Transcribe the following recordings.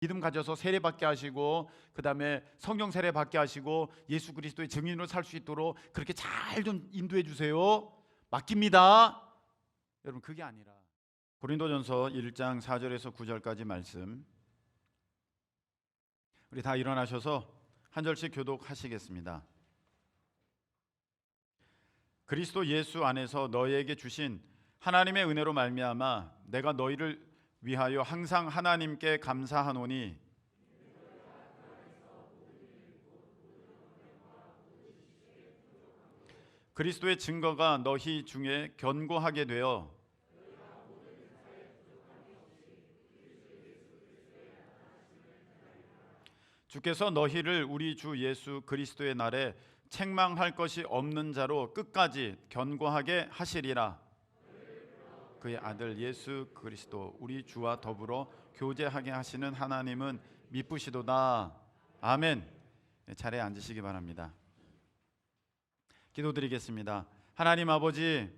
믿음 가져서 세례받게 하시고 그 다음에 성령 세례받게 하시고 예수 그리스도의 증인으로 살 수 있도록 그렇게 잘 좀 인도해 주세요. 맡깁니다. 여러분, 그게 아니라 고린도전서 1장 4절에서 9절까지 말씀, 우리 다 일어나셔서 한 절씩 교독하시겠습니다. 그리스도 예수 안에서 너희에게 주신 하나님의 은혜로 말미암아 내가 너희를 위하여 항상 하나님께 감사하노니 그리스도의 증거가 너희 중에 견고하게 되어 주께서 너희를 우리 주 예수 그리스도의 날에 책망할 것이 없는 자로 끝까지 견고하게 하시리라. 그의 아들 예수 그리스도 우리 주와 더불어 교제하게 하시는 하나님은 미쁘시도다. 아멘. 자리에 앉으시기 바랍니다. 기도드리겠습니다. 하나님 아버지,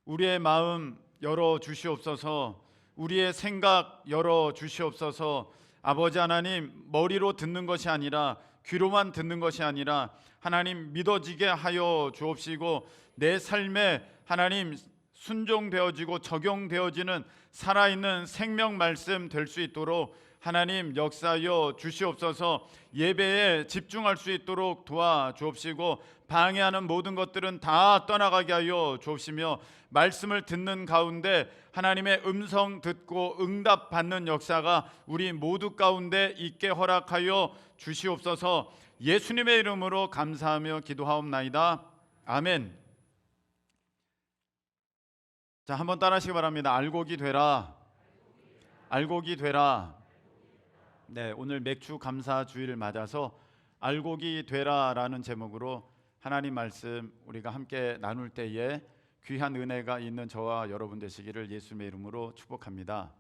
우리의 마음 열어 주시옵소서. 우리의 생각 열어 주시옵소서. 아버지 하나님, 머리로 듣는 것이 아니라 귀로만 듣는 것이 아니라 하나님 믿어지게 하여 주옵시고 내 삶에 하나님 순종되어지고 적용되어지는 살아있는 생명 말씀 될 수 있도록 하나님 역사하여 주시옵소서. 예배에 집중할 수 있도록 도와주옵시고 방해하는 모든 것들은 다 떠나가게 하여 주옵시며 말씀을 듣는 가운데 하나님의 음성 듣고 응답 받는 역사가 우리 모두 가운데 있게 허락하여 주시옵소서. 예수님의 이름으로 감사하며 기도하옵나이다. 아멘. 자, 한번 따라하시기 바랍니다. 알곡이 되라. 알곡이 되라. 네, 오늘 맥주 감사 주일을 맞아서 알곡이 되라라는 제목으로 하나님 말씀 우리가 함께 나눌 때에 귀한 은혜가 있는 저와 여러분 되시기를 예수님의 이름으로 축복합니다.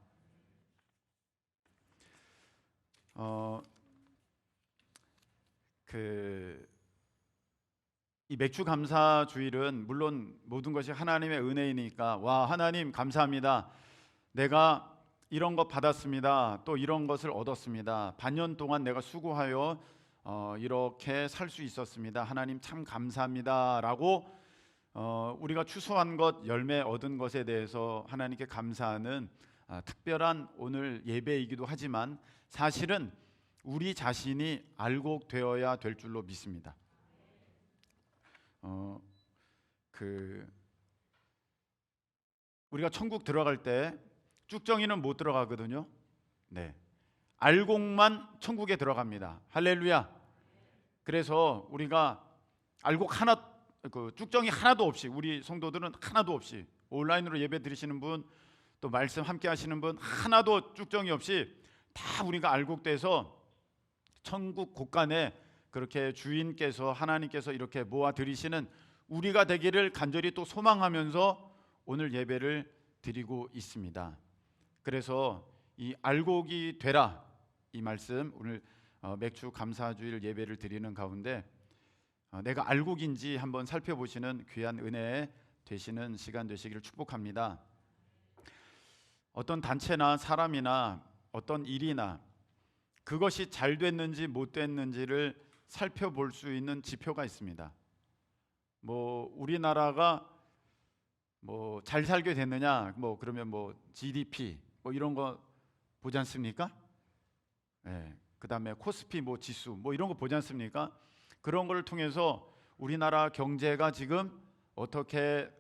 이 맥주 감사 주일은 물론 모든 것이 하나님의 은혜이니까 와 하나님 감사합니다. 내가 이런 것 받았습니다. 또 이런 것을 얻었습니다. 반년 동안 내가 수고하여 이렇게 살 수 있었습니다. 하나님 참 감사합니다. 라고 우리가 추수한 것, 열매 얻은 것에 대해서 하나님께 감사하는 특별한 오늘 예배이기도 하지만 사실은 우리 자신이 알곡되어야 될 줄로 믿습니다. 우리가 천국 들어갈 때 쭉정이는 못 들어가거든요. 네, 알곡만 천국에 들어갑니다. 할렐루야. 그래서 우리가 알곡 하나, 쭉정이 하나도 없이, 우리 성도들은 하나도 없이, 온라인으로 예배 드리시는 분, 또 말씀 함께 하시는 분 하나도 쭉정이 없이 다 우리가 알곡돼서 천국 곳간에 그렇게 주인께서 하나님께서 이렇게 모아 드리시는 우리가 되기를 간절히 또 소망하면서 오늘 예배를 드리고 있습니다. 그래서 이 알곡이 되라 이 말씀, 오늘 맥주 감사주일 예배를 드리는 가운데 내가 알곡인지 한번 살펴보시는 귀한 은혜 되시는 시간 되시기를 축복합니다. 어떤 단체나 사람이나 어떤 일이나 그것이 잘 됐는지 못 됐는지를 살펴볼 수 있는 지표가 있습니다. 우리나라가 잘 살게 됐느냐, 그러면 GDP 이런 거 보지 않습니까? 네. 그다음에 코스피 지수 이런 거 보지 않습니까? 그런 걸 통해서 우리나라 경제가 지금 어떻게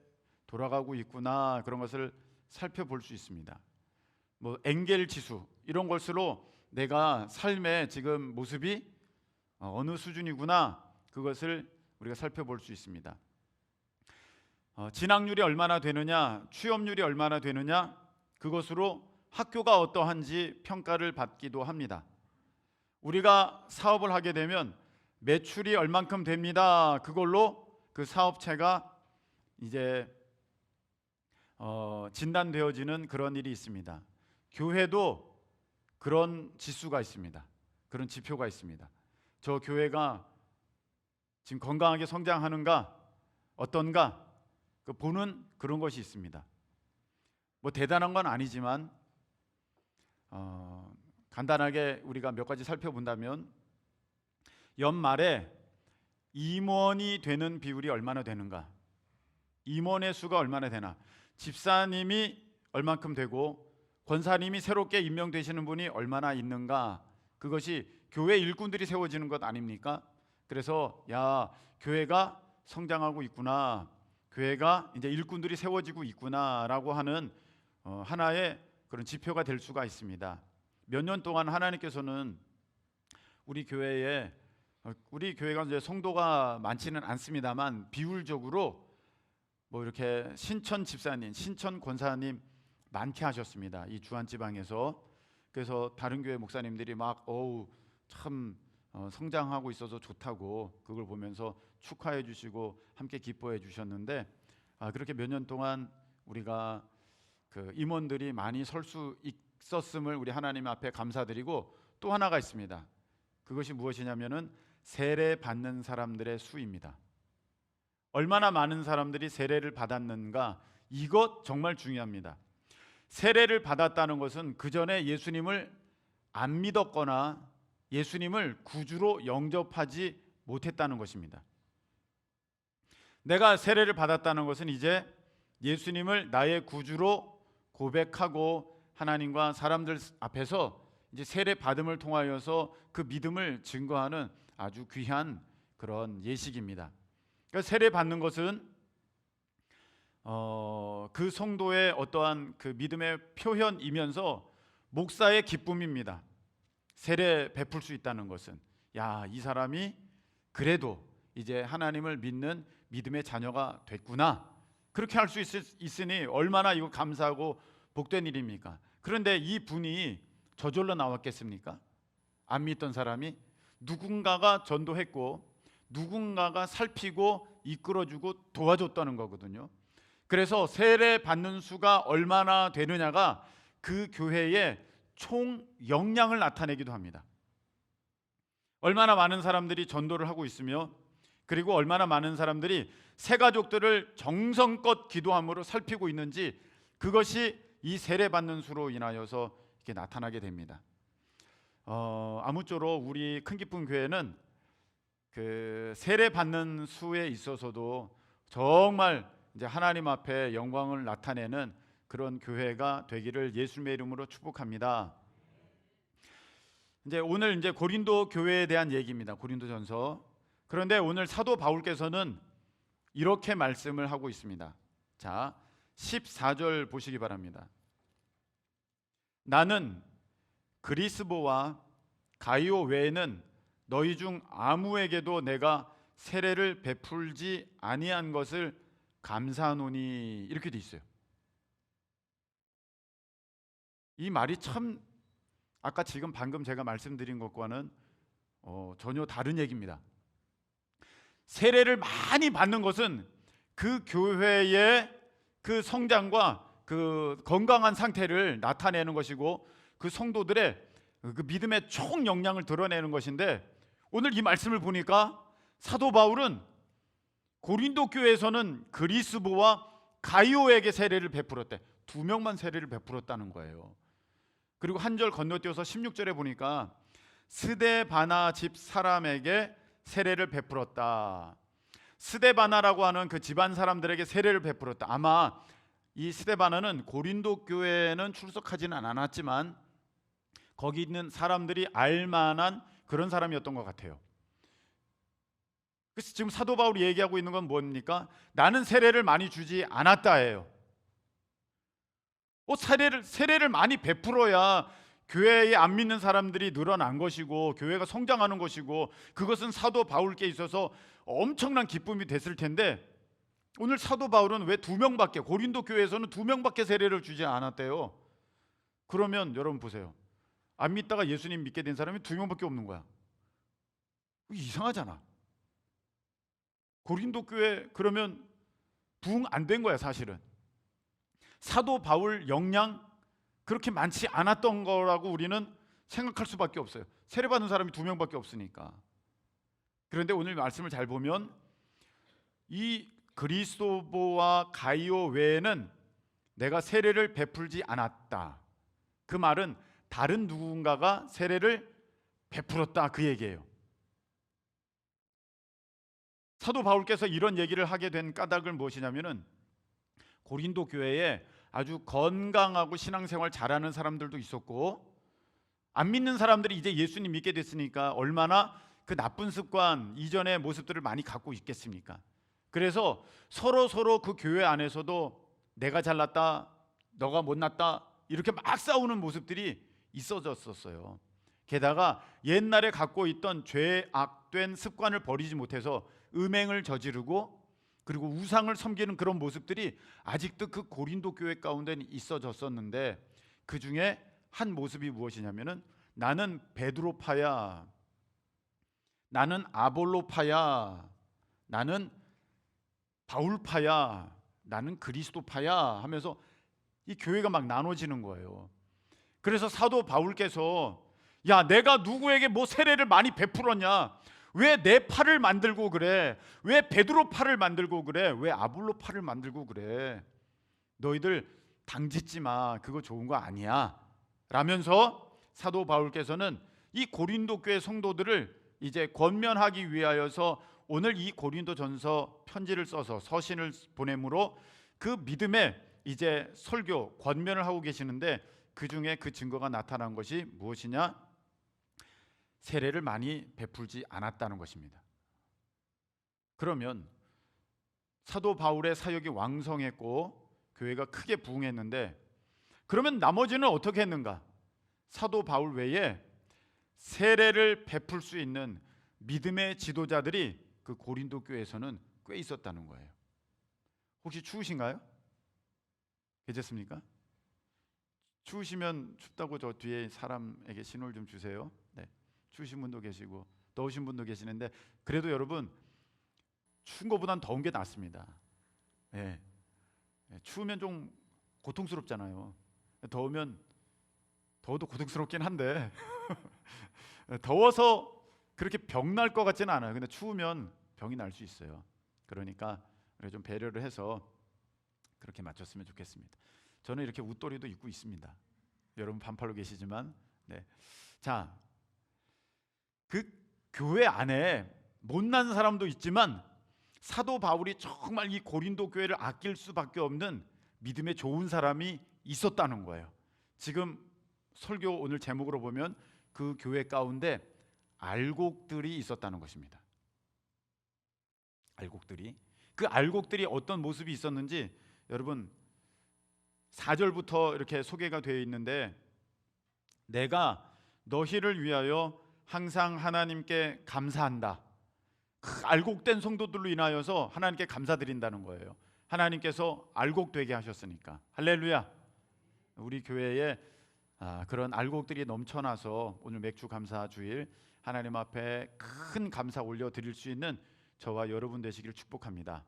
돌아가고 있구나, 그런 것을 살펴볼 수 있습니다. 엔겔 지수 이런 것으로 내가 삶의 지금 모습이 어느 수준이구나, 그것을 우리가 살펴볼 수 있습니다. 진학률이 얼마나 되느냐, 취업률이 얼마나 되느냐, 그것으로 학교가 어떠한지 평가를 받기도 합니다. 우리가 사업을 하게 되면 매출이 얼만큼 됩니다. 그걸로 그 사업체가 이제 진단되어지는 그런 일이 있습니다. 교회도 그런 지수가 있습니다. 그런 지표가 있습니다. 저 교회가 지금 건강하게 성장하는가, 어떤가, 보는 그런 것이 있습니다. 대단한 건 아니지만 간단하게 우리가 몇 가지 살펴본다면 연말에 임원이 되는 비율이 얼마나 되는가, 임원의 수가 얼마나 되나, 집사님이 얼만큼 되고 권사님이 새롭게 임명되시는 분이 얼마나 있는가, 그것이 교회 일꾼들이 세워지는 것 아닙니까? 그래서 야, 교회가 성장하고 있구나, 교회가 이제 일꾼들이 세워지고 있구나라고 하는 하나의 그런 지표가 될 수가 있습니다. 몇 년 동안 하나님께서는 우리 교회가 이제 성도가 많지는 않습니다만 비율적으로 뭐 이렇게 신천 집사님, 신천 권사님 많게 하셨습니다. 이 주한 지방에서. 그래서 다른 교회 목사님들이 막 참 성장하고 있어서 좋다고 그걸 보면서 축하해 주시고 함께 기뻐해 주셨는데, 그렇게 몇 년 동안 우리가 그 임원들이 많이 설 수 있었음을 우리 하나님 앞에 감사드리고, 또 하나가 있습니다. 그것이 무엇이냐면은 세례 받는 사람들의 수입니다. 얼마나 많은 사람들이 세례를 받았는가, 이것 정말 중요합니다. 세례를 받았다는 것은 그 전에 예수님을 안 믿었거나 예수님을 구주로 영접하지 못했다는 것입니다. 내가 세례를 받았다는 것은 이제 예수님을 나의 구주로 고백하고 하나님과 사람들 앞에서 이제 세례 받음을 통하여서 그 믿음을 증거하는 아주 귀한 그런 예식입니다. 그러니까 세례 받는 것은 그 성도의 어떠한 그 믿음의 표현이면서 목사의 기쁨입니다. 세례 베풀 수 있다는 것은, 야, 이 사람이 그래도 이제 하나님을 믿는 믿음의 자녀가 됐구나, 그렇게 할 수 있으니 얼마나 이거 감사하고 복된 일입니까? 그런데 이 분이 저절로 나왔겠습니까? 안 믿던 사람이 누군가가 전도했고 누군가가 살피고 이끌어주고 도와줬다는 거거든요. 그래서 세례 받는 수가 얼마나 되느냐가 그 교회의 총 역량을 나타내기도 합니다. 얼마나 많은 사람들이 전도를 하고 있으며, 그리고 얼마나 많은 사람들이 새 가족들을 정성껏 기도함으로 살피고 있는지, 그것이 이 세례 받는 수로 인하여서 이렇게 나타나게 됩니다. 아무쪼록 우리 큰 기쁨 교회는 그 세례 받는 수에 있어서도 정말 이제 하나님 앞에 영광을 나타내는 그런 교회가 되기를 예수님의 이름으로 축복합니다. 이제 오늘 이제 고린도 교회에 대한 얘기입니다. 고린도전서. 그런데 오늘 사도 바울께서는 이렇게 말씀을 하고 있습니다. 자, 14절 보시기 바랍니다. 나는 그리스보와 가이오 외에는 너희 중 아무에게도 내가 세례를 베풀지 아니한 것을 감사하노니, 이렇게 돼 있어요. 이 말이 참 아까 지금 방금 제가 말씀드린 것과는 전혀 다른 얘기입니다. 세례를 많이 받는 것은 그 교회의 그 성장과 그 건강한 상태를 나타내는 것이고, 그 성도들의 그 믿음의 총 역량을 드러내는 것인데, 오늘 이 말씀을 보니까 사도 바울은 고린도 교회에서는 그리스보와 가이오에게 세례를 베풀었대. 2명만 세례를 베풀었다는 거예요. 그리고 한 절 건너뛰어서 16절에 보니까 스데바나 집 사람에게 세례를 베풀었다. 스데바나라고 하는 그 집안 사람들에게 세례를 베풀었다. 아마 이 스데바나는 고린도 교회에는 출석하지는 않았지만 거기 있는 사람들이 알만한 그런 사람이었던 것 같아요. 그래서 지금 사도 바울이 얘기하고 있는 건 뭡니까? 나는 세례를 많이 주지 않았다예요. 세례를 많이 베풀어야 교회에 안 믿는 사람들이 늘어난 것이고 교회가 성장하는 것이고, 그것은 사도 바울께 있어서 엄청난 기쁨이 됐을 텐데, 오늘 사도 바울은 왜 2명밖에, 고린도 교회에서는 2명밖에 세례를 주지 않았대요. 그러면 여러분 보세요. 안 믿다가 예수님 믿게 된 사람이 2명밖에 없는 거야. 이상하잖아. 고린도 교회 그러면 부흥 안 된 거야 사실은. 사도 바울 역량 그렇게 많지 않았던 거라고 우리는 생각할 수밖에 없어요. 세례받은 사람이 2명밖에 없으니까. 그런데 오늘 말씀을 잘 보면 이 그리스도보와 가이오 외에는 내가 세례를 베풀지 않았다. 그 말은 다른 누군가가 세례를 베풀었다, 그 얘기예요. 사도 바울께서 이런 얘기를 하게 된 까닭은 무엇이냐면은 고린도 교회에 아주 건강하고 신앙생활 잘하는 사람들도 있었고, 안 믿는 사람들이 이제 예수님 믿게 됐으니까 얼마나 그 나쁜 습관, 이전의 모습들을 많이 갖고 있겠습니까? 그래서 서로 그 교회 안에서도 내가 잘났다, 너가 못났다, 이렇게 막 싸우는 모습들이 있어졌었어요. 게다가 옛날에 갖고 있던 죄악된 습관을 버리지 못해서 음행을 저지르고, 그리고 우상을 섬기는 그런 모습들이 아직도 그 고린도 교회 가운데는 있어졌었는데, 그 중에 한 모습이 무엇이냐면은 나는 베드로파야, 나는 아볼로파야, 나는 바울파야, 나는 그리스도파야 하면서 이 교회가 막 나눠지는 거예요. 그래서 사도 바울께서 야, 내가 누구에게 뭐 세례를 많이 베풀었냐? 왜 내 팔을 만들고 그래? 왜 베드로 팔을 만들고 그래? 왜 아볼로 팔을 만들고 그래? 너희들 당짓지 마. 그거 좋은 거 아니야. 라면서 사도 바울께서는 이 고린도 교회 성도들을 이제 권면하기 위하여서 오늘 이 고린도전서 편지를 써서 서신을 보내므로 그 믿음의 이제 설교, 권면을 하고 계시는데, 그 중에 그 증거가 나타난 것이 무엇이냐? 세례를 많이 베풀지 않았다는 것입니다. 그러면 사도 바울의 사역이 왕성했고 교회가 크게 부흥했는데, 그러면 나머지는 어떻게 했는가? 사도 바울 외에 세례를 베풀 수 있는 믿음의 지도자들이 그 고린도 교회에서는 꽤 있었다는 거예요. 혹시 추우신가요? 괜찮습니까? 추우시면 춥다고 저 뒤에 사람에게 신호를 좀 주세요. 네. 추우신 분도 계시고 더우신 분도 계시는데, 그래도 여러분 추운 것보단 더운 게 낫습니다. 네. 추우면 좀 고통스럽잖아요. 더워도 고통스럽긴 한데 더워서 그렇게 병 날 것 같지는 않아요. 근데 추우면 병이 날 수 있어요. 그러니까 좀 배려를 해서 그렇게 맞췄으면 좋겠습니다. 저는 이렇게 웃도리도 입고 있습니다. 여러분 반팔로 계시지만, 네. 자, 그 교회 안에 못난 사람도 있지만 사도 바울이 정말 이 고린도 교회를 아낄 수밖에 없는 믿음의 좋은 사람이 있었다는 거예요. 지금 설교 오늘 제목으로 보면 그 교회 가운데 알곡들이 있었다는 것입니다. 알곡들이. 그 알곡들이 어떤 모습이 있었는지 여러분 4절부터 이렇게 소개가 되어 있는데, 내가 너희를 위하여 항상 하나님께 감사한다. 알곡된 성도들로 인하여서 하나님께 감사드린다는 거예요. 하나님께서 알곡되게 하셨으니까. 할렐루야. 우리 교회에 그런 알곡들이 넘쳐나서 오늘 맥주 감사 주일 하나님 앞에 큰 감사 올려드릴 수 있는 저와 여러분 되시길 축복합니다.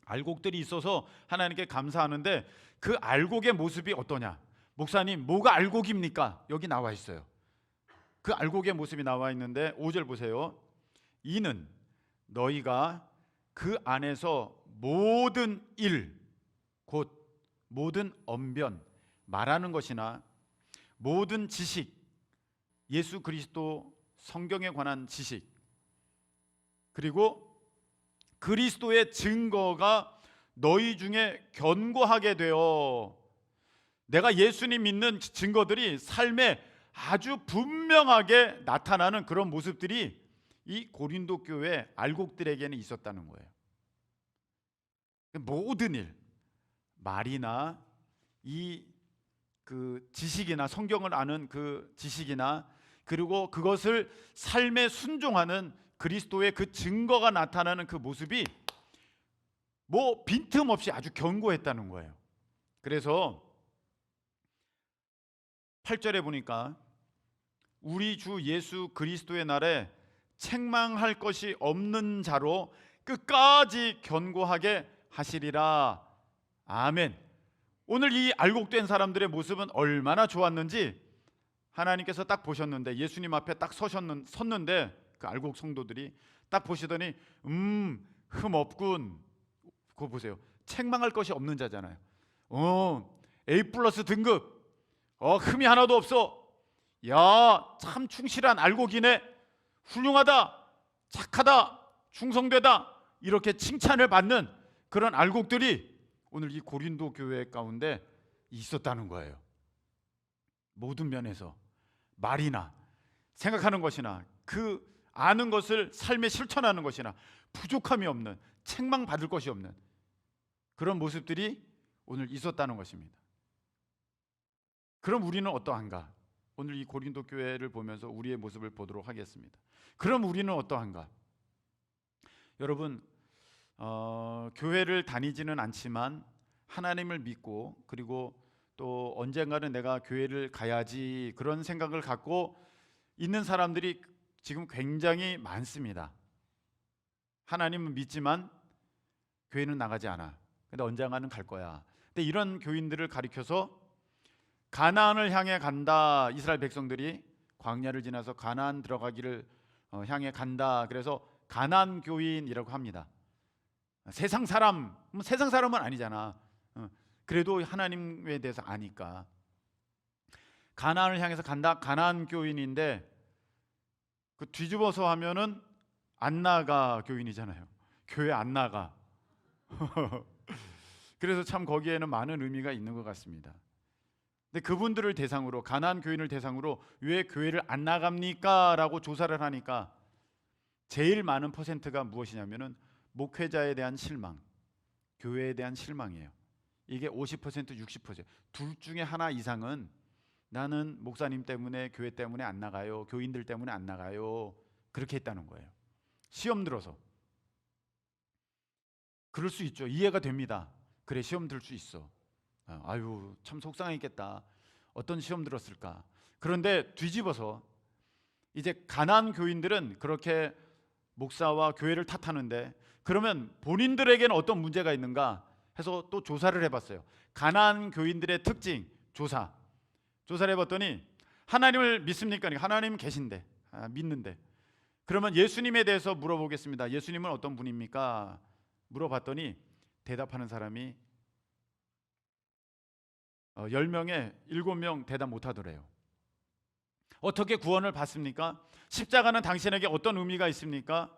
알곡들이 있어서 하나님께 감사하는데, 그 알곡의 모습이 어떠냐? 목사님, 뭐가 알곡입니까? 여기 나와 있어요. 그 알곡의 모습이 나와 있는데 5절 보세요. 이는 너희가 그 안에서 모든 일, 곧 모든 언변, 말하는 것이나 모든 지식, 예수 그리스도 성경에 관한 지식, 그리고 그리스도의 증거가 너희 중에 견고하게 되어, 내가 예수님 믿는 증거들이 삶에 아주 분명하게 나타나는 그런 모습들이 이 고린도 교회 알곡들에게는 있었다는 거예요. 모든 일, 말이나 그 지식이나 성경을 아는 그 지식이나, 그리고 그것을 삶에 순종하는 그리스도의 그 증거가 나타나는 그 모습이 뭐 빈틈없이 아주 견고했다는 거예요. 그래서 8절에 보니까 우리 주 예수 그리스도의 날에 책망할 것이 없는 자로 끝까지 견고하게 하시리라. 아멘. 오늘 이 알곡된 사람들의 모습은 얼마나 좋았는지 하나님께서 딱 보셨는데, 예수님 앞에 딱 섰는데 그 알곡 성도들이 딱 보시더니 흠 없군. 그거 보세요. 책망할 것이 없는 자잖아요. A+ 등급, 흠이 하나도 없어. 야, 참 충실한 알곡이네. 훌륭하다. 착하다. 충성되다. 이렇게 칭찬을 받는 그런 알곡들이 오늘 이 고린도 교회 가운데 있었다는 거예요. 모든 면에서 말이나 생각하는 것이나 그 아는 것을 삶에 실천하는 것이나 부족함이 없는, 책망받을 것이 없는 그런 모습들이 오늘 있었다는 것입니다. 그럼 우리는 어떠한가? 오늘 이 고린도 교회를 보면서 우리의 모습을 보도록 하겠습니다. 그럼 우리는 어떠한가? 여러분, 교회를 다니지는 않지만 하나님을 믿고 그리고 또 언젠가는 내가 교회를 가야지 그런 생각을 갖고 있는 사람들이 지금 굉장히 많습니다. 하나님은 믿지만 교회는 나가지 않아. 근데 언젠가는 갈 거야. 근데 이런 교인들을 가리켜서 가나안을 향해 간다. 이스라엘 백성들이 광야를 지나서 가나안 들어가기를 향해 간다. 그래서 가나안 교인이라고 합니다. 세상 사람은 아니잖아. 그래도 하나님에 대해서 아니까 가나안을 향해서 간다. 가나안 교인인데 그 뒤집어서 하면은 안 나가 교인이잖아요. 교회 안 나가. 그래서 참 거기에는 많은 의미가 있는 것 같습니다. 근데 그분들을 대상으로, 가나안 교인을 대상으로 왜 교회를 안 나갑니까? 라고 조사를 하니까 제일 많은 퍼센트가 무엇이냐면은 목회자에 대한 실망, 교회에 대한 실망이에요. 이게 50%, 60%. 둘 중에 하나 이상은 나는 목사님 때문에, 교회 때문에 안 나가요. 교인들 때문에 안 나가요. 그렇게 했다는 거예요. 시험 들어서. 그럴 수 있죠. 이해가 됩니다. 그래, 시험 들 수 있어. 아유, 참 속상했겠다. 어떤 시험 들었을까? 그런데 뒤집어서 이제 가나안 교인들은 그렇게 목사와 교회를 탓하는데 그러면 본인들에게는 어떤 문제가 있는가 해서 또 조사를 해봤어요. 가나안 교인들의 특징 조사를 해봤더니 하나님을 믿습니까? 하나님 계신데 믿는데 그러면 예수님에 대해서 물어보겠습니다. 예수님은 어떤 분입니까? 물어봤더니 대답하는 사람이 10명에 7명 대답 못하더래요. 어떻게 구원을 받습니까? 십자가는 당신에게 어떤 의미가 있습니까?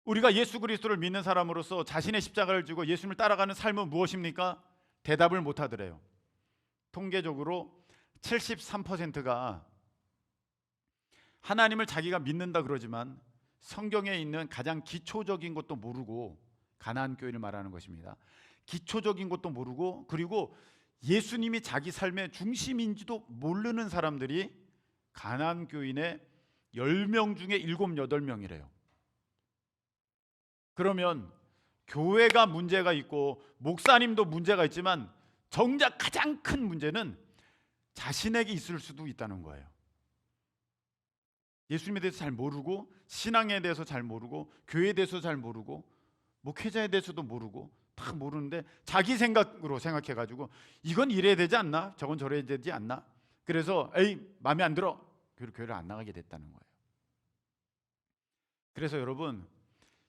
우리가 예수 그리스도를 믿는 사람으로서 자신의 십자가를 지고 예수님을 따라가는 삶은 무엇입니까? 대답을 못하더래요. 통계적으로 73%가 하나님을 자기가 믿는다 그러지만 성경에 있는 가장 기초적인 것도 모르고, 가나안 교인을 말하는 것입니다. 기초적인 것도 모르고 그리고 예수님이 자기 삶의 중심인지도 모르는 사람들이 가나안 교인의 10명 중에 7, 8명이래요. 그러면 교회가 문제가 있고 목사님도 문제가 있지만 정작 가장 큰 문제는 자신에게 있을 수도 있다는 거예요. 예수님에 대해서 잘 모르고, 신앙에 대해서 잘 모르고, 교회에 대해서 잘 모르고, 목회자에 대해서도 모르고, 다 모르는데 자기 생각으로 생각해가지고 이건 이래야 되지 않나? 저건 저래야 되지 않나? 그래서 마음에 안 들어. 교회를 안 나가게 됐다는 거예요. 그래서 여러분,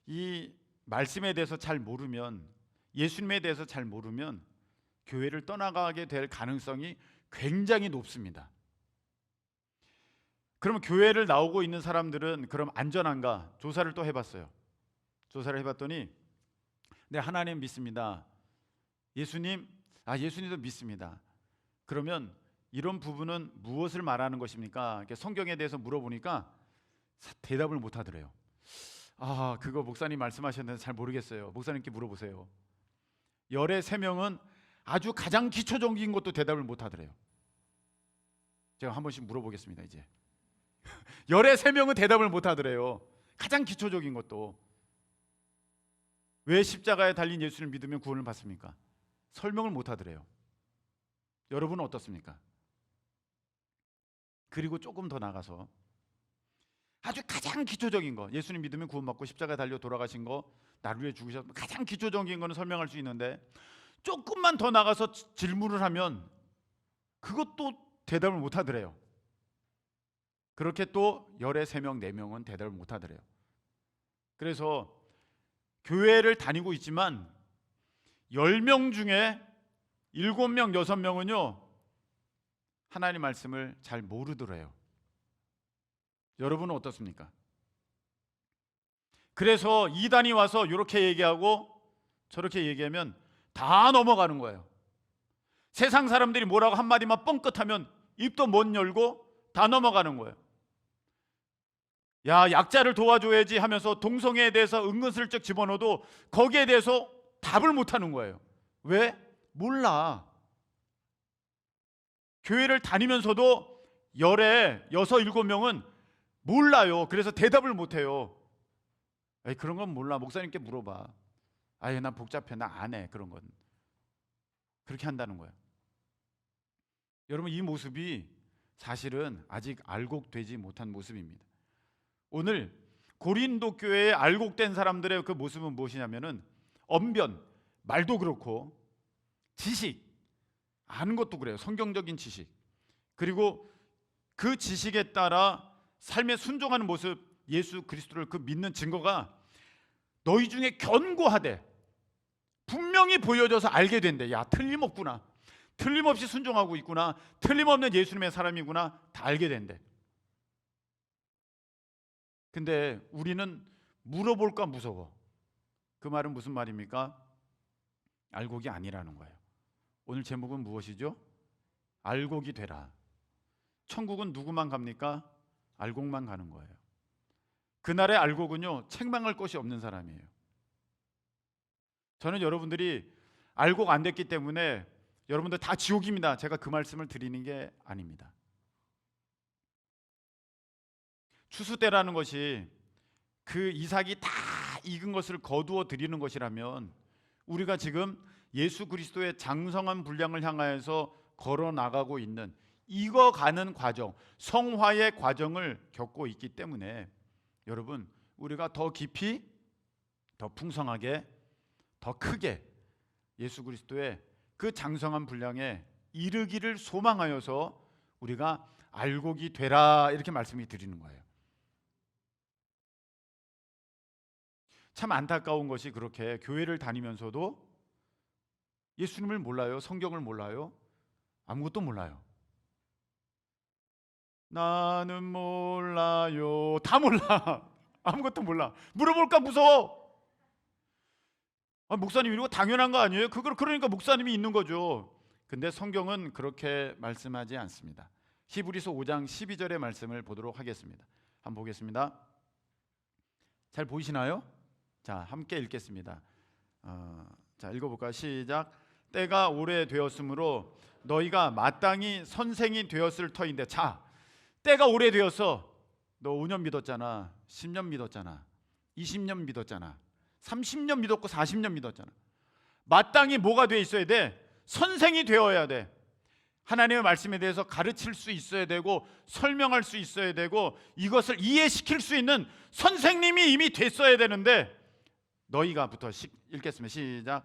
이 말씀에 대해서 잘 모르면, 예수님에 대해서 잘 모르면 교회를 떠나가게 될 가능성이 굉장히 높습니다. 그러면 교회를 나오고 있는 사람들은 그럼 안전한가? 조사를 또 해봤어요. 조사를 해봤더니 네, 하나님 믿습니다. 예수님도 믿습니다. 그러면 이런 부분은 무엇을 말하는 것입니까? 성경에 대해서 물어보니까 대답을 못 하더래요. 그거 목사님 말씀하셨는데 잘 모르겠어요. 목사님께 물어보세요. 열의 3명은 아주 가장 기초적인 것도 대답을 못 하더래요. 제가 한 번씩 물어보겠습니다. 이제 열의 3명은 대답을 못 하더래요. 가장 기초적인 것도. 왜 십자가에 달린 예수를 믿으면 구원을 받습니까? 설명을 못 하더래요. 여러분은 어떻습니까? 그리고 조금 더 나가서 아주 가장 기초적인 거, 예수님 믿으면 구원받고 십자가에 달려 돌아가신 거, 나를 위해 죽으셔서 가장 기초적인 거는 설명할 수 있는데 조금만 더 나가서 질문을 하면 그것도 대답을 못 하더래요. 그렇게 또 열의 3명, 4명은 대답을 못 하더래요. 그래서 교회를 다니고 있지만 10명 중에 7명, 6명은요 하나님 말씀을 잘 모르더래요. 여러분은 어떻습니까? 그래서 이단이 와서 이렇게 얘기하고 저렇게 얘기하면 다 넘어가는 거예요. 세상 사람들이 뭐라고 한마디만 뻥끗하면 입도 못 열고 다 넘어가는 거예요. 야, 약자를 도와줘야지 하면서 동성애에 대해서 은근슬쩍 집어넣어도 거기에 대해서 답을 못하는 거예요. 왜? 몰라. 교회를 다니면서도 열에 6, 7명은 몰라요. 그래서 대답을 못해요. 에이, 그런 건 몰라. 목사님께 물어봐. 아예 난 복잡해. 나 안 해. 그런 건. 그렇게 한다는 거예요. 여러분, 이 모습이 사실은 아직 알곡되지 못한 모습입니다. 오늘 고린도 교회에 알곡된 사람들의 그 모습은 무엇이냐면은 언변, 말도 그렇고 지식, 아는 것도 그래요. 성경적인 지식. 그리고 그 지식에 따라 삶에 순종하는 모습, 예수 그리스도를 그 믿는 증거가 너희 중에 견고하되 분명히 보여져서 알게 된대. 야, 틀림없구나. 틀림없이 순종하고 있구나. 틀림없는 예수님의 사람이구나. 다 알게 된대. 근데 우리는 물어볼까 무서워. 그 말은 무슨 말입니까? 알곡이 아니라는 거예요. 오늘 제목은 무엇이죠? 알곡이 되라. 천국은 누구만 갑니까? 알곡만 가는 거예요. 그날의 알곡은요, 책망할 것이 없는 사람이에요. 저는 여러분들이 알곡 안 됐기 때문에 여러분들 다 지옥입니다. 제가 그 말씀을 드리는 게 아닙니다. 추수 때라는 것이 그 이삭이 다 익은 것을 거두어 드리는 것이라면 우리가 지금 예수 그리스도의 장성한 분량을 향하여서 걸어 나가고 있는 익어가는 과정, 성화의 과정을 겪고 있기 때문에 여러분, 우리가 더 깊이, 더 풍성하게, 더 크게 예수 그리스도의 그 장성한 분량에 이르기를 소망하여서 우리가 알곡이 되라, 이렇게 말씀이 드리는 거예요. 참 안타까운 것이 그렇게 교회를 다니면서도 예수님을 몰라요. 성경을 몰라요. 아무것도 몰라요. 나는 몰라요. 다 몰라. 아무것도 몰라. 물어볼까 무서워. 아, 목사님 이거 당연한 거 아니에요? 그러니까 목사님이 있는 거죠. 근데 성경은 그렇게 말씀하지 않습니다. 히브리서 5장 12절의 말씀을 보도록 하겠습니다. 한번 보겠습니다. 잘 보이시나요? 자, 함께 읽겠습니다. 자, 읽어볼까요? 시작. 때가 오래되었으므로 너희가 마땅히 선생이 되었을 터인데. 자, 때가 오래되었어. 너 5년 믿었잖아. 10년 믿었잖아. 20년 믿었잖아. 30년 믿었고 40년 믿었잖아. 마땅히 뭐가 돼 있어야 돼? 선생이 되어야 돼. 하나님의 말씀에 대해서 가르칠 수 있어야 되고 설명할 수 있어야 되고 이것을 이해시킬 수 있는 선생님이 이미 됐어야 되는데 너희가부터 읽겠습니다. 시작.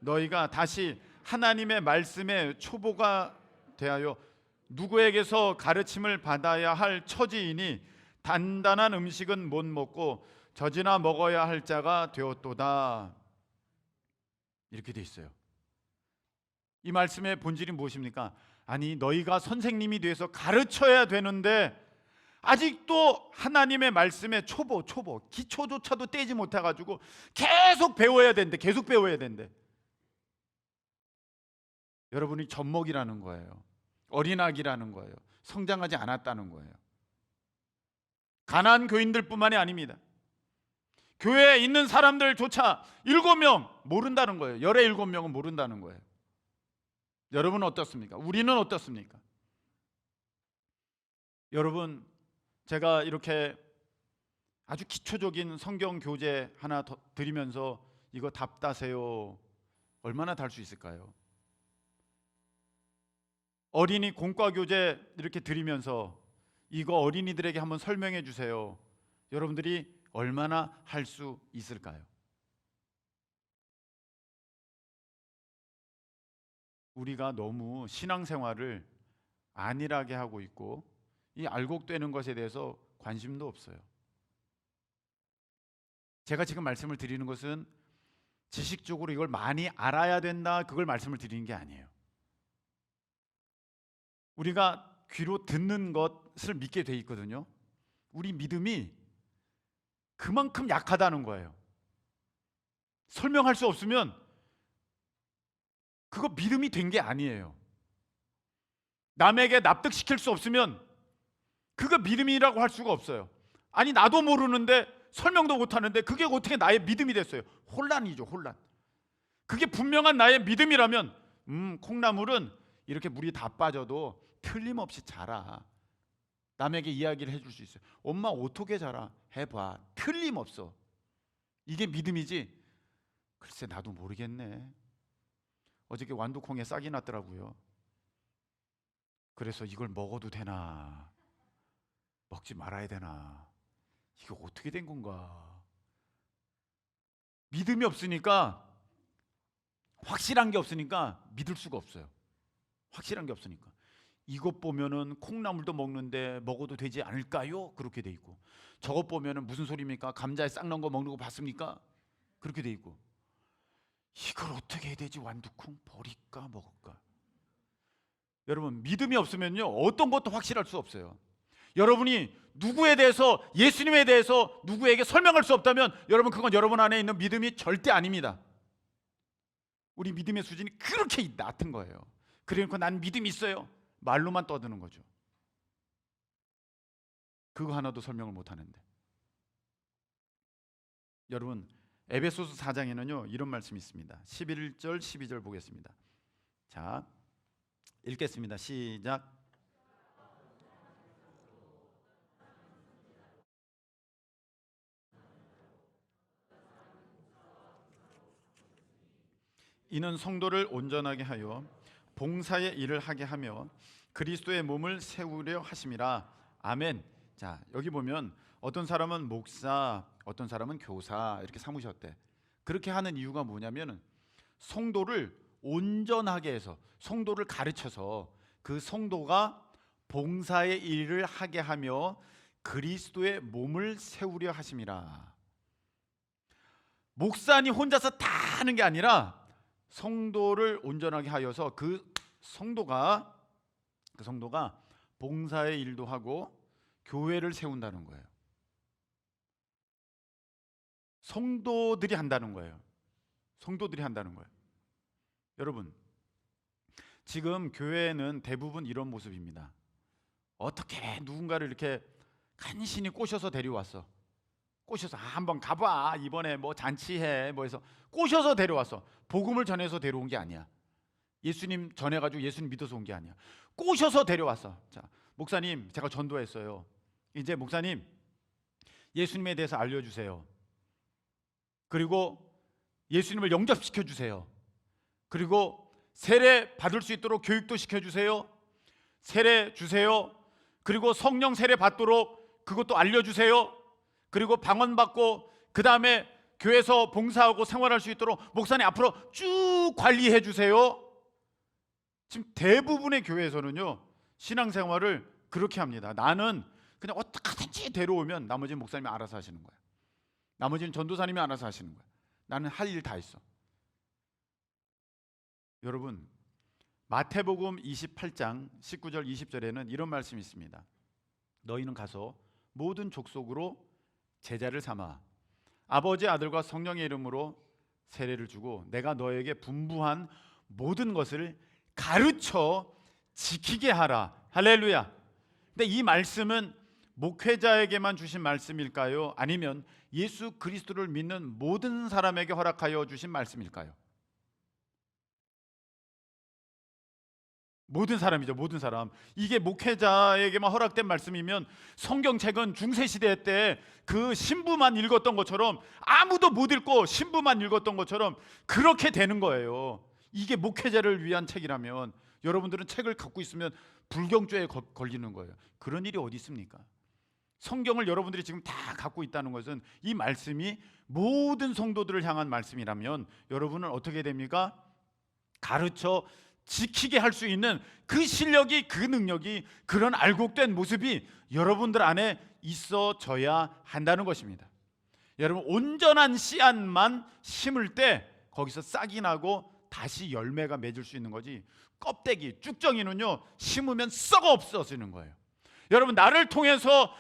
너희가 다시 하나님의 말씀의 초보가 되하여 누구에게서 가르침을 받아야 할 처지이니 단단한 음식은 못 먹고 젖이나 먹어야 할 자가 되었도다. 이렇게 돼 있어요. 이 말씀의 본질이 무엇입니까? 아니, 너희가 선생님이 돼서 가르쳐야 되는데 아직도 하나님의 말씀의 초보 기초조차도 떼지 못해가지고 계속 배워야 된대. 계속 배워야 된대. 여러분이 젖먹이라는 거예요. 어린아기라는 거예요. 성장하지 않았다는 거예요. 가난한 교인들뿐만이 아닙니다. 교회에 있는 사람들조차 7명 모른다는 거예요. 열의 7명은 모른다는 거예요. 여러분은 어떻습니까? 우리는 어떻습니까? 여러분, 제가 이렇게 아주 기초적인 성경 교재 하나 더 드리면서 이거 답다세요. 얼마나 달 수 있을까요? 어린이 공과 교재 이렇게 드리면서 이거 어린이들에게 한번 설명해 주세요. 여러분들이 얼마나 할 수 있을까요? 우리가 너무 신앙생활을 안일하게 하고 있고 이 알곡되는 것에 대해서 관심도 없어요. 제가 지금 말씀을 드리는 것은 지식적으로 이걸 많이 알아야 된다, 그걸 말씀을 드리는 게 아니에요. 우리가 귀로 듣는 것을 믿게 돼 있거든요. 우리 믿음이 그만큼 약하다는 거예요. 설명할 수 없으면 그거 믿음이 된 게 아니에요. 남에게 납득시킬 수 없으면 그거 믿음이라고 할 수가 없어요. 아니 나도 모르는데 설명도 못하는데 그게 어떻게 나의 믿음이 됐어요? 혼란이죠, 혼란. 그게 분명한 나의 믿음이라면 콩나물은 이렇게 물이 다 빠져도 틀림없이 자라. 남에게 이야기를 해줄 수 있어요. 엄마 어떻게 자라? 해봐. 틀림없어. 이게 믿음이지. 글쎄 나도 모르겠네. 어저께 완두콩에 싹이 났더라고요. 그래서 이걸 먹어도 되나 먹지 말아야 되나, 이거 어떻게 된 건가. 믿음이 없으니까, 확실한 게 없으니까 믿을 수가 없어요. 확실한 게 없으니까. 이것 보면은 콩나물도 먹는데 먹어도 되지 않을까요? 그렇게 돼 있고, 저것 보면은 무슨 소리입니까? 감자에 싹 넣은 거 먹는 거 봤습니까? 그렇게 돼 있고, 이걸 어떻게 해야 되지? 완두콩 버릴까 먹을까? 여러분, 믿음이 없으면요 어떤 것도 확실할 수 없어요. 여러분이 누구에 대해서, 예수님에 대해서 누구에게 설명할 수 없다면 여러분, 그건 여러분 안에 있는 믿음이 절대 아닙니다. 우리 믿음의 수준이 그렇게 낮은 거예요. 그러니까 난 믿음이 있어요 말로만 떠드는 거죠. 그거 하나도 설명을 못 하는데. 여러분, 에베소서 4장에는요 이런 말씀이 있습니다. 11절 12절 보겠습니다. 자, 읽겠습니다. 시작. 이는 성도를 온전하게 하여 봉사의 일을 하게 하며 그리스도의 몸을 세우려 하심이라. 아멘. 자, 여기 보면 어떤 사람은 목사, 어떤 사람은 교사 이렇게 삼으셨대. 그렇게 하는 이유가 뭐냐면 성도를 온전하게 해서, 성도를 가르쳐서 그 성도가 봉사의 일을 하게 하며 그리스도의 몸을 세우려 하심이라. 목사님 혼자서 다 하는 게 아니라 성도를 온전하게 하여서 그 성도가 봉사의 일도 하고 교회를 세운다는 거예요. 성도들이 한다는 거예요. 성도들이 한다는 거예요. 여러분, 지금 교회는 대부분 이런 모습입니다. 어떻게 누군가를 이렇게 간신히 꼬셔서 데려왔어. 꼬셔서 한번 가봐, 이번에 뭐 잔치해 뭐 해서 꼬셔서 데려왔어. 복음을 전해서 데려온 게 아니야. 예수님 전해가지고 예수님 믿어서 온 게 아니야. 꼬셔서 데려왔어. 자, 목사님 제가 전도했어요. 이제 목사님 예수님에 대해서 알려주세요. 그리고 예수님을 영접시켜 주세요. 그리고 세례 받을 수 있도록 교육도 시켜주세요. 세례 주세요. 그리고 성령 세례 받도록 그것도 알려주세요. 그리고 방언받고 그 다음에 교회에서 봉사하고 생활할 수 있도록 목사님 앞으로 쭉 관리해 주세요. 지금 대부분의 교회에서는요 신앙생활을 그렇게 합니다. 나는 그냥 어떻게든지 데려오면 나머지는 목사님이 알아서 하시는 거야. 나머지는 전도사님이 알아서 하시는 거야. 나는 할 일 다 했어. 여러분, 마태복음 28장 19절 20절에는 이런 말씀이 있습니다. 너희는 가서 모든 족속으로 제자를 삼아 아버지, 아들과 성령의 이름으로 세례를 주고 내가 너에게 분부한 모든 것을 가르쳐 지키게 하라. 할렐루야. 근데 이 말씀은 목회자에게만 주신 말씀일까요? 아니면 예수 그리스도를 믿는 모든 사람에게 허락하여 주신 말씀일까요? 모든 사람이죠. 모든 사람. 이게 목회자에게만 허락된 말씀이면 성경책은 중세시대 때 그 신부만 읽었던 것처럼, 아무도 못 읽고 신부만 읽었던 것처럼 그렇게 되는 거예요. 이게 목회자를 위한 책이라면 여러분들은 책을 갖고 있으면 불경죄에 걸리는 거예요. 그런 일이 어디 있습니까? 성경을 여러분들이 지금 다 갖고 있다는 것은 이 말씀이 모든 성도들을 향한 말씀이라면 여러분은 어떻게 됩니까? 가르쳐 지키게 할 수 있는 그 실력이, 그 능력이, 그런 알곡된 모습이 여러분들 안에 있어져야 한다는 것입니다. 여러분, 온전한 씨앗만 심을 때 거기서 싹이 나고 다시 열매가 맺을 수 있는 거지, 껍데기 쭉정이는요 심으면 썩어 없어지는 거예요. 여러분, 나를 통해서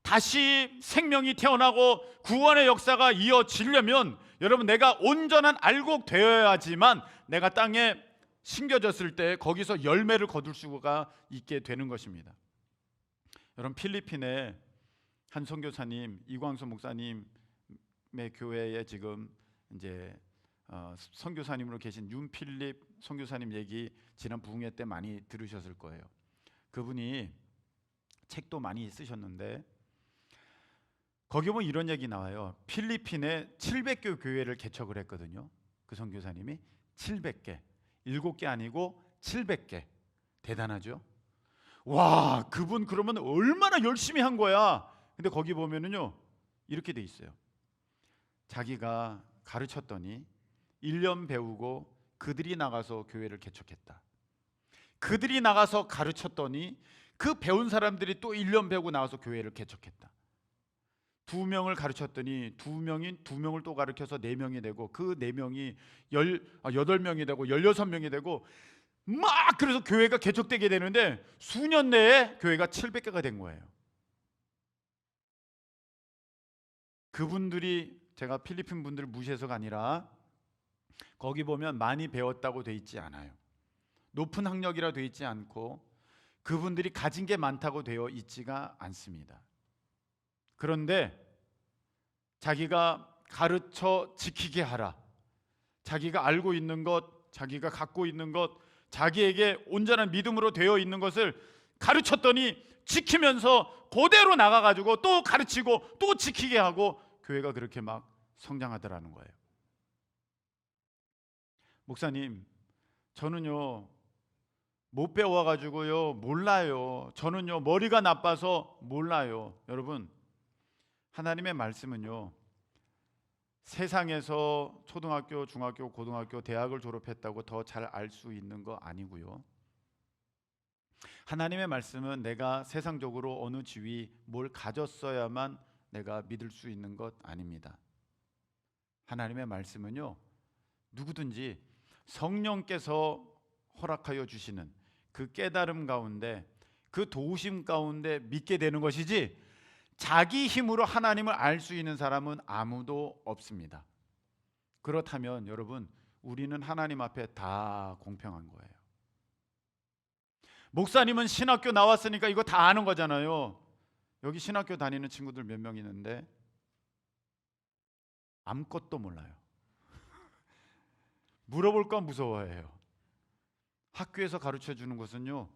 다시 생명이 태어나고 구원의 역사가 이어지려면 여러분, 내가 온전한 알곡 되어야지만 내가 땅에 심겨졌을 때 거기서 열매를 거둘 수가 있게 되는 것입니다. 여러분, 필리핀에 한 선교사님, 이광수 목사님의 교회에 지금 이제 선교사님으로 계신 윤필립 선교사님 얘기 지난 부흥회 때 많이 들으셨을 거예요. 그분이 책도 많이 쓰셨는데 거기 보면 이런 얘기 나와요. 필리핀에 700개 교회를 개척을 했거든요. 그 선교사님이 700개, 7개 아니고 700개. 대단하죠? 와, 그분 그러면 얼마나 열심히 한 거야. 근데 거기 보면은요 이렇게 돼 있어요. 자기가 가르쳤더니 1년 배우고 그들이 나가서 교회를 개척했다. 그들이 나가서 가르쳤더니 그 배운 사람들이 또 1년 배우고 나와서 교회를 개척했다. 2명을 가르쳤더니 2명을 또 가르쳐서 4명이 되고 그 4명이 8명이 되고 16명이 되고 막 그래서 교회가 개척되게 되는데 수년 내에 교회가 700개가 된 거예요. 그분들이, 제가 필리핀 분들을 무시해서가 아니라 거기 보면 많이 배웠다고 돼 있지 않아요. 높은 학력이라 돼 있지 않고 그분들이 가진 게 많다고 되어 있지가 않습니다. 그런데 자기가 가르쳐 지키게 하라, 자기가 알고 있는 것, 자기가 갖고 있는 것, 자기에게 온전한 믿음으로 되어 있는 것을 가르쳤더니 지키면서 그대로 나가가지고 또 가르치고 또 지키게 하고 교회가 그렇게 막 성장하더라는 거예요. 목사님, 저는요 못 배워가지고요 몰라요. 저는요 머리가 나빠서 몰라요. 여러분, 하나님의 말씀은요 세상에서 초등학교, 중학교, 고등학교, 대학을 졸업했다고 더 잘 알 수 있는 거 아니고요. 하나님의 말씀은 내가 세상적으로 어느 지위 뭘 가졌어야만 내가 믿을 수 있는 것 아닙니다. 하나님의 말씀은요 누구든지 성령께서 허락하여 주시는 그 깨달음 가운데, 그 도우심 가운데 믿게 되는 것이지 자기 힘으로 하나님을 알 수 있는 사람은 아무도 없습니다. 그렇다면 여러분, 우리는 하나님 앞에 다 공평한 거예요. 목사님은 신학교 나왔으니까 이거 다 아는 거잖아요. 여기 신학교 다니는 친구들 몇 명 있는데 아무것도 몰라요. 물어볼까 무서워해요. 학교에서 가르쳐 주는 것은요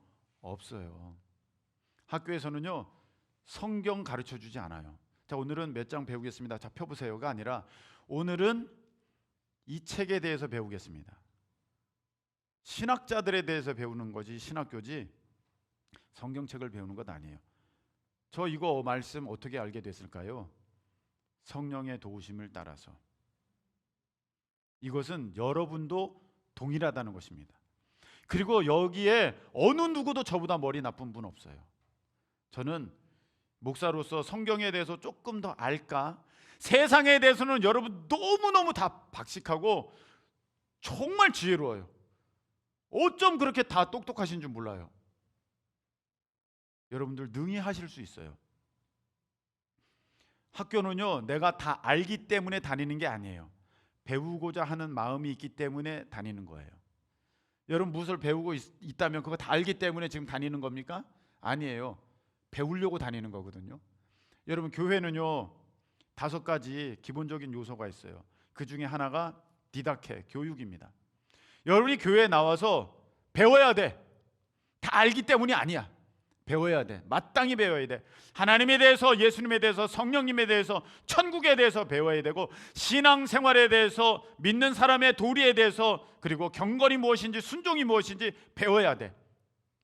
없어요. 학교에서는요 성경 가르쳐 주지 않아요. 자, 오늘은 몇 장 배우겠습니다. 자, 펴보세요가 아니라 오늘은 이 책에 대해서 배우겠습니다. 신학자들에 대해서 배우는 거지 신학교지 성경책을 배우는 것 아니에요. 저 이거 말씀 어떻게 알게 됐을까요? 성령의 도우심을 따라서. 이것은 여러분도 동일하다는 것입니다. 그리고 여기에 어느 누구도 저보다 머리 나쁜 분 없어요. 저는 목사로서 성경에 대해서 조금 더 알까? 세상에 대해서는 여러분 너무너무 다 박식하고 정말 지혜로워요. 어쩜 그렇게 다 똑똑하신 줄 몰라요. 여러분들 능히 하실 수 있어요. 학교는요 내가 다 알기 때문에 다니는 게 아니에요. 배우고자 하는 마음이 있기 때문에 다니는 거예요. 여러분, 무엇을 배우고 있다면 그거 다 알기 때문에 지금 다니는 겁니까? 아니에요. 배우려고 다니는 거거든요. 여러분, 교회는요 5가지 기본적인 요소가 있어요. 그 중에 하나가 디다케, 교육입니다. 여러분이 교회에 나와서 배워야 돼. 다 알기 때문이 아니야. 배워야 돼. 마땅히 배워야 돼. 하나님에 대해서, 예수님에 대해서, 성령님에 대해서, 천국에 대해서 배워야 되고, 신앙생활에 대해서, 믿는 사람의 도리에 대해서, 그리고 경건이 무엇인지, 순종이 무엇인지 배워야 돼.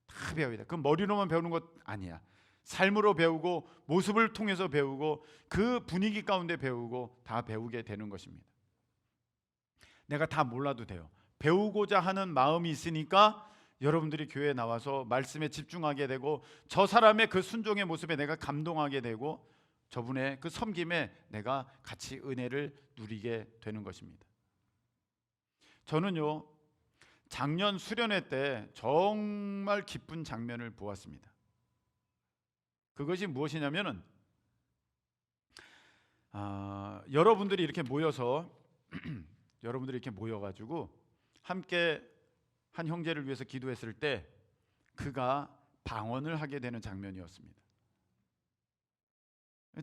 다 배워야 돼. 그 머리로만 배우는 것 아니야. 삶으로 배우고, 모습을 통해서 배우고, 그 분위기 가운데 배우고, 다 배우게 되는 것입니다. 내가 다 몰라도 돼요. 배우고자 하는 마음이 있으니까 여러분들이 교회에 나와서 말씀에 집중하게 되고, 저 사람의 그 순종의 모습에 내가 감동하게 되고, 저분의 그 섬김에 내가 같이 은혜를 누리게 되는 것입니다. 저는요 작년 수련회 때 정말 기쁜 장면을 보았습니다. 그것이 무엇이냐면은 여러분들이 이렇게 모여서 여러분들이 이렇게 모여가지고 함께 한 형제를 위해서 기도했을 때 그가 방언을 하게 되는 장면이었습니다.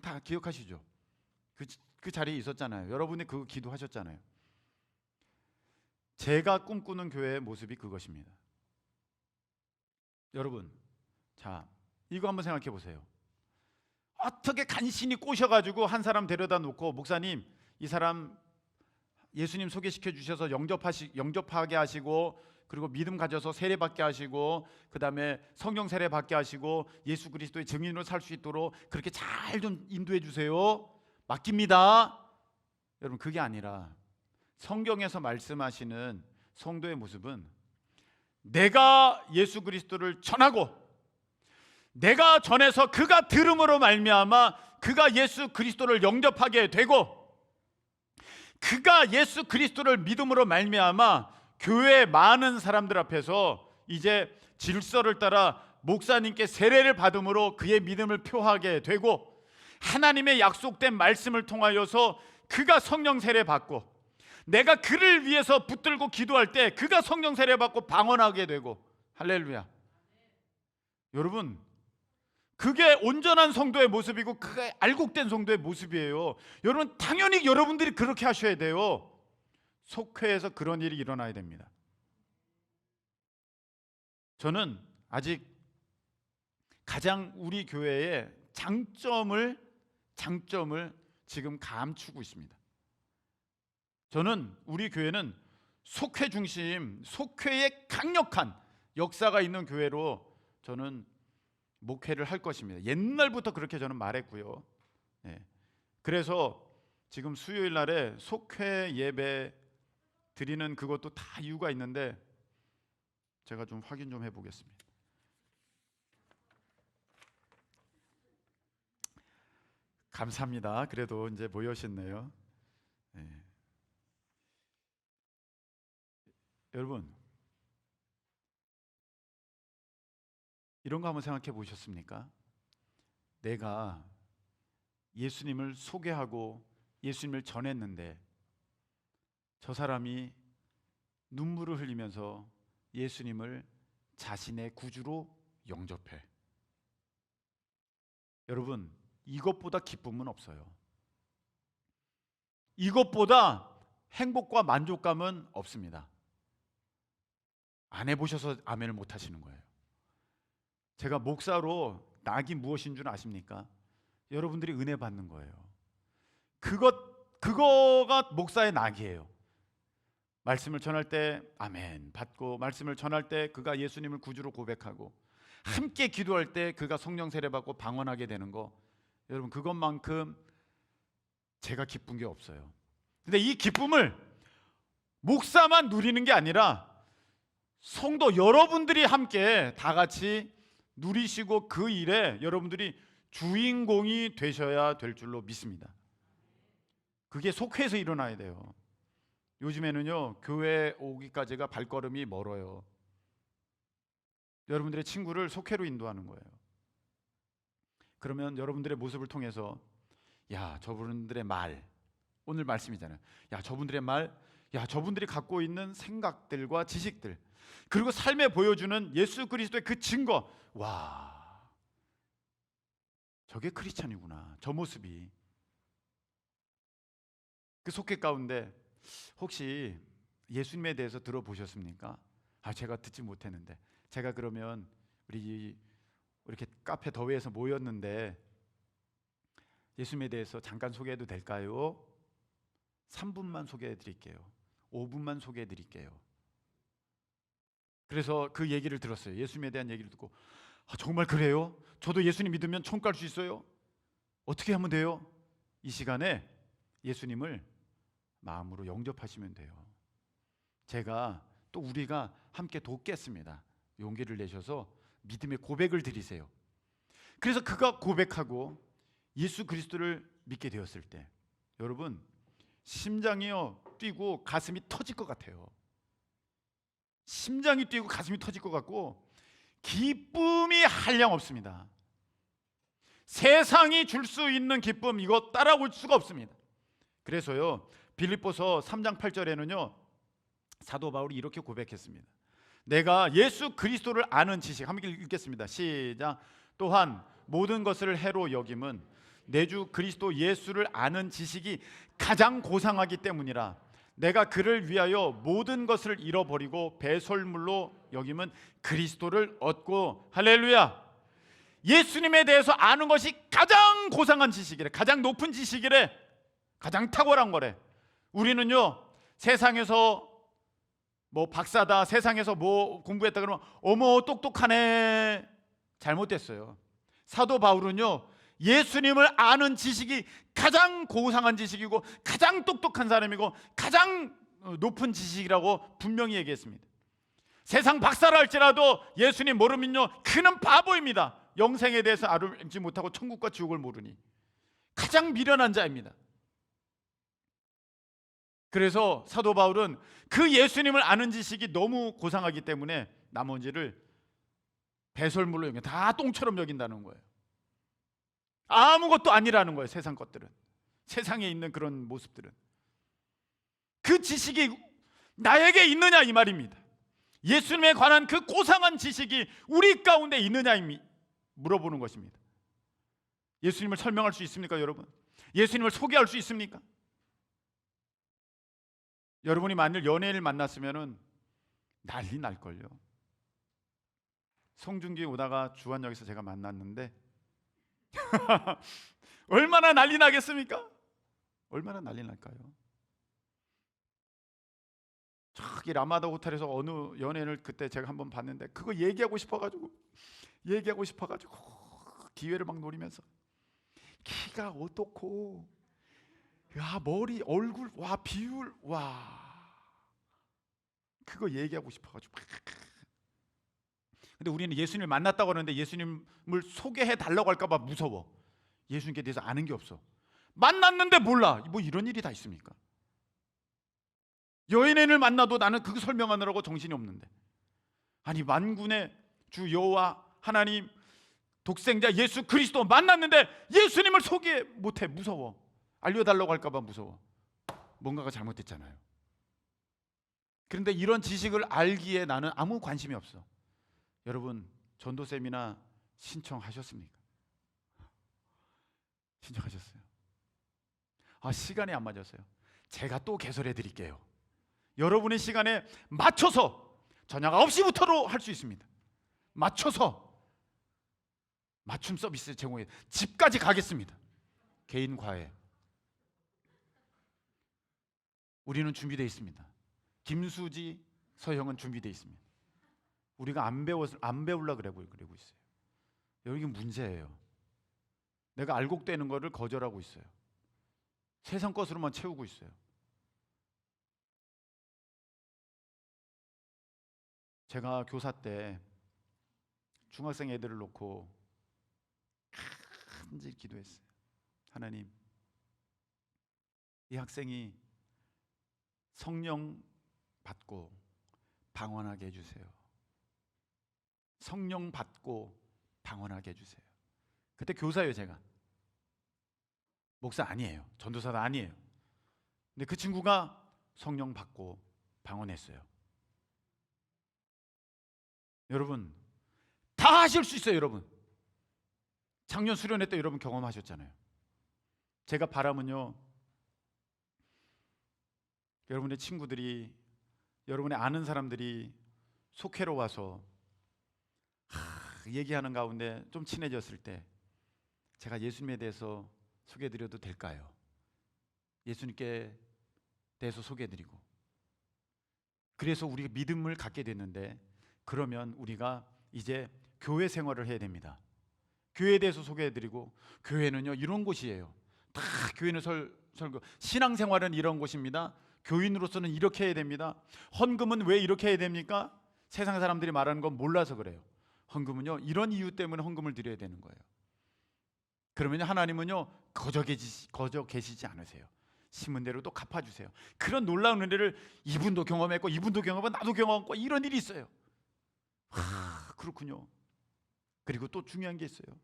다 기억하시죠? 그 자리에 있었잖아요. 여러분이 그거 기도하셨잖아요. 제가 꿈꾸는 교회의 모습이 그것입니다. 여러분, 자, 이거 한번 생각해 보세요. 어떻게 간신히 꼬셔가지고 한 사람 데려다 놓고, 목사님, 이 사람 예수님 소개시켜 주셔서 영접하게 하시고, 그리고 믿음 가져서 세례 받게 하시고, 그 다음에 성령 세례 받게 하시고, 예수 그리스도의 증인으로 살 수 있도록 그렇게 잘 좀 인도해 주세요. 맡깁니다. 여러분, 그게 아니라 성경에서 말씀하시는 성도의 모습은 내가 예수 그리스도를 전하고, 내가 전해서 그가 들음으로 말미암아 그가 예수 그리스도를 영접하게 되고, 그가 예수 그리스도를 믿음으로 말미암아 교회 많은 사람들 앞에서 이제 질서를 따라 목사님께 세례를 받음으로 그의 믿음을 표하게 되고, 하나님의 약속된 말씀을 통하여서 그가 성령 세례 받고, 내가 그를 위해서 붙들고 기도할 때 그가 성령 세례 받고 방언하게 되고. 할렐루야. 여러분, 그게 온전한 성도의 모습이고 그게 알곡된 성도의 모습이에요. 여러분, 당연히 여러분들이 그렇게 하셔야 돼요. 속회에서 그런 일이 일어나야 됩니다. 저는 아직 가장 우리 교회의 장점을 지금 감추고 있습니다. 저는 우리 교회는 속회 중심, 속회의 강력한 역사가 있는 교회로 저는 목회를 할 것입니다. 옛날부터 그렇게 저는 말했고요. 네. 그래서 지금 수요일 날에 속회 예배 드리는 그것도 다 이유가 있는데 제가 좀 확인 좀 해보겠습니다. 감사합니다. 그래도 이제 모여셨네요. 네. 여러분, 이런 거 한번 생각해 보셨습니까? 내가 예수님을 소개하고 예수님을 전했는데 저 사람이 눈물을 흘리면서 예수님을 자신의 구주로 영접해. 여러분, 이것보다 기쁨은 없어요. 이것보다 행복과 만족감은 없습니다. 안 해보셔서 아멘을 못 하시는 거예요. 제가 목사로 낙이 무엇인 줄 아십니까? 여러분들이 은혜 받는 거예요. 그거가 목사의 낙이에요. 말씀을 전할 때 아멘 받고, 말씀을 전할 때 그가 예수님을 구주로 고백하고, 함께 기도할 때 그가 성령 세례 받고 방언하게 되는 거, 여러분, 그것만큼 제가 기쁜 게 없어요. 근데 이 기쁨을 목사만 누리는 게 아니라 성도 여러분들이 함께 다 같이 누리시고 그 일에 여러분들이 주인공이 되셔야 될 줄로 믿습니다. 그게 속회에서 일어나야 돼요. 요즘에는요, 교회 오기까지가 발걸음이 멀어요. 여러분들의 친구를 속회로 인도하는 거예요. 그러면 여러분들의 모습을 통해서, 야, 저분들의 말, 오늘 말씀이잖아요. 야, 저분들의 말, 야, 저분들이 갖고 있는 생각들과 지식들, 그리고 삶에 보여주는 예수 그리스도의 그 증거, 와, 저게 크리스찬이구나. 저 모습이. 그 속회 가운데 혹시 예수님에 대해서 들어보셨습니까? 제가 듣지 못했는데. 제가 그러면 우리 이렇게 카페 더위에서 모였는데 예수님에 대해서 잠깐 소개해도 될까요? 3분만 소개해 드릴게요. 5분만 소개해 드릴게요. 그래서 그 얘기를 들었어요. 예수님에 대한 얘기를 듣고, 정말 그래요? 저도 예수님 믿으면 천국 갈 수 있어요? 어떻게 하면 돼요? 이 시간에 예수님을 마음으로 영접하시면 돼요. 제가 또 우리가 함께 돕겠습니다. 용기를 내셔서 믿음의 고백을 드리세요. 그래서 그가 고백하고 예수 그리스도를 믿게 되었을 때 여러분, 심장이요 뛰고 가슴이 터질 것 같아요. 심장이 뛰고 가슴이 터질 것 같고 기쁨이 한량 없습니다. 세상이 줄 수 있는 기쁨 이거 따라올 수가 없습니다. 그래서요 빌립보서 3장 8절에는요 사도 바울이 이렇게 고백했습니다. 내가 예수 그리스도를 아는 지식, 한번 읽겠습니다. 시작. 또한 모든 것을 해로 여김은 내 주 그리스도 예수를 아는 지식이 가장 고상하기 때문이라. 내가 그를 위하여 모든 것을 잃어버리고 배설물로 여김은 그리스도를 얻고. 할렐루야. 예수님에 대해서 아는 것이 가장 고상한 지식이래. 가장 높은 지식이래. 가장 탁월한 거래. 우리는요 세상에서 뭐 박사다, 세상에서 뭐 공부했다 그러면 어머 똑똑하네. 잘못됐어요. 사도 바울은요 예수님을 아는 지식이 가장 고상한 지식이고 가장 똑똑한 사람이고 가장 높은 지식이라고 분명히 얘기했습니다. 세상 박사라 할지라도 예수님 모르면요 그는 바보입니다. 영생에 대해서 알지 못하고 천국과 지옥을 모르니 가장 미련한 자입니다. 그래서 사도 바울은 그 예수님을 아는 지식이 너무 고상하기 때문에 나머지를 배설물로 여겨 다 똥처럼 여긴다는 거예요. 아무것도 아니라는 거예요. 세상 것들은, 세상에 있는 그런 모습들은. 그 지식이 나에게 있느냐 이 말입니다. 예수님에 관한 그 고상한 지식이 우리 가운데 있느냐 물어보는 것입니다. 예수님을 설명할 수 있습니까 여러분? 예수님을 소개할 수 있습니까? 여러분이 만일 연예인을 만났으면 난리 날걸요. 송중기 오다가 주안역에서 제가 만났는데 얼마나 난리 나겠습니까? 얼마나 난리 날까요? 저기 라마다 호텔에서 어느 연예인을 그때 제가 한번 봤는데 그거 얘기하고 싶어가지고 기회를 막 노리면서 키가 어떻고 야 머리 얼굴 와 비율 와 그거 얘기하고 싶어가지고. 근데 우리는 예수님을 만났다고 하는데 예수님을 소개해 달라고 할까 봐 무서워. 예수님께 대해서 아는 게 없어. 만났는데 몰라. 뭐 이런 일이 다 있습니까? 여인을 만나도 나는 그거 설명하느라고 정신이 없는데, 아니 만군의 주 여호와 하나님 독생자 예수 그리스도 만났는데 예수님을 소개 못해. 무서워. 알려달라고 할까 봐 무서워. 뭔가가 잘못됐잖아요. 그런데 이런 지식을 알기에 나는 아무 관심이 없어. 여러분 전도 세미나 신청하셨습니까? 신청하셨어요? 시간이 안 맞았어요. 제가 또 개설해 드릴게요. 여러분의 시간에 맞춰서 저녁 9시부터로 할 수 있습니다. 맞춰서 맞춤 서비스 제공해 집까지 가겠습니다. 개인 과외. 우리는 준비되어 있습니다. 김수지, 서형은 준비되어 있습니다. 우리가 안 배우려고 그러고 있어요. 여기 문제예요. 내가 알곡되는 거를 거절하고 있어요. 세상 것으로만 채우고 있어요. 제가 교사 때 중학생 애들을 놓고 간절히 기도했어요. 하나님, 이 학생이 성령 받고 방언하게 해주세요. 성령 받고 방언하게 해주세요. 그때 교사예요. 제가 목사 아니에요. 전도사도 아니에요. 근데 그 친구가 성령 받고 방언했어요. 여러분 다 하실 수 있어요. 여러분 작년 수련회 때 여러분 경험하셨잖아요. 제가 바람은요, 여러분의 친구들이, 여러분의 아는 사람들이 속회로 와서 얘기하는 가운데 좀 친해졌을 때 제가 예수님에 대해서 소개해드려도 될까요? 예수님께 대해서 소개해드리고, 그래서 우리가 믿음을 갖게 됐는데, 그러면 우리가 이제 교회 생활을 해야 됩니다. 교회에 대해서 소개해드리고, 교회는요 이런 곳이에요. 다 교회는 설교, 신앙생활은 이런 곳입니다. 교인으로서는 이렇게 해야 됩니다. 헌금은 왜 이렇게 해야 됩니까? 세상 사람들이 말하는 건 몰라서 그래요. 헌금은요 이런 이유 때문에 헌금을 드려야 되는 거예요. 그러면 하나님은요 거저 계시지 않으세요. 심은 대로 또 갚아주세요. 그런 놀라운 은혜를 이분도 경험했고 이분도 경험하고 나도 경험했고 이런 일이 있어요. 그렇군요. 그리고 또 중요한 게 있어요.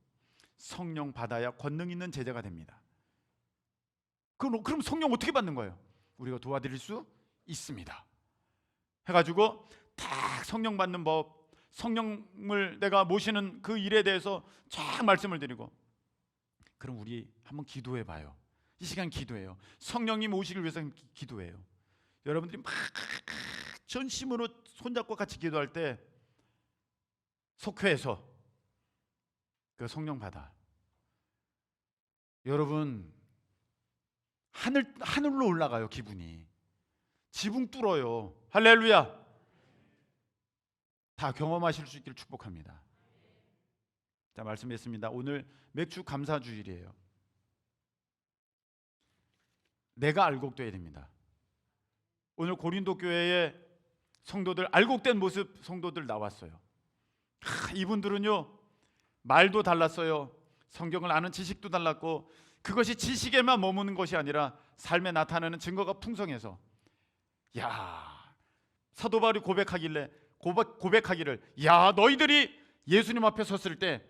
성령 받아야 권능 있는 제자가 됩니다. 그럼 성령 어떻게 받는 거예요? 우리가 도와드릴 수 있습니다. 해가지고 딱 성령 받는 법, 성령을 내가 모시는 그 일에 대해서 쫙 말씀을 드리고, 그럼 우리 한번 기도해 봐요. 이 시간 기도해요. 성령님 오시길 위해서 기도해요. 여러분들이 막 전심으로 손잡고 같이 기도할 때 속회에서 그 성령 받아. 여러분 하늘로 올라가요. 기분이 지붕 뚫어요. 할렐루야. 다 경험하실 수 있기를 축복합니다. 자, 말씀했습니다. 오늘 맥주 감사 주일이에요. 내가 알곡돼야 됩니다. 오늘 고린도 교회에 성도들, 알곡된 모습 성도들 나왔어요. 이분들은요 말도 달랐어요. 성경을 아는 지식도 달랐고, 그것이 지식에만 머무는 것이 아니라 삶에 나타나는 증거가 풍성해서, 야, 사도 바울이 고백하기를 야, 너희들이 예수님 앞에 섰을 때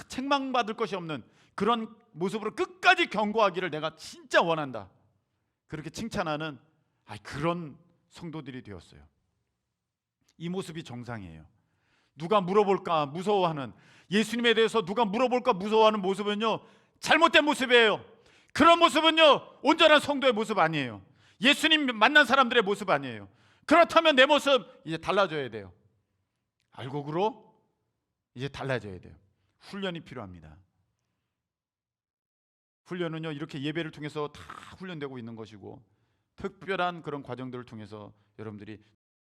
책망받을 것이 없는 그런 모습으로 끝까지 경고하기를 내가 진짜 원한다. 그렇게 칭찬하는 그런 성도들이 되었어요. 이 모습이 정상이에요. 누가 물어볼까 무서워하는, 예수님에 대해서 누가 물어볼까 무서워하는 모습은요 잘못된 모습이에요. 그런 모습은요 온전한 성도의 모습 아니에요. 예수님 만난 사람들의 모습 아니에요. 그렇다면 내 모습 이제 달라져야 돼요. 알곡으로 이제 달라져야 돼요. 훈련이 필요합니다. 훈련은요 이렇게 예배를 통해서 다 훈련되고 있는 것이고, 특별한 그런 과정들을 통해서 여러분들이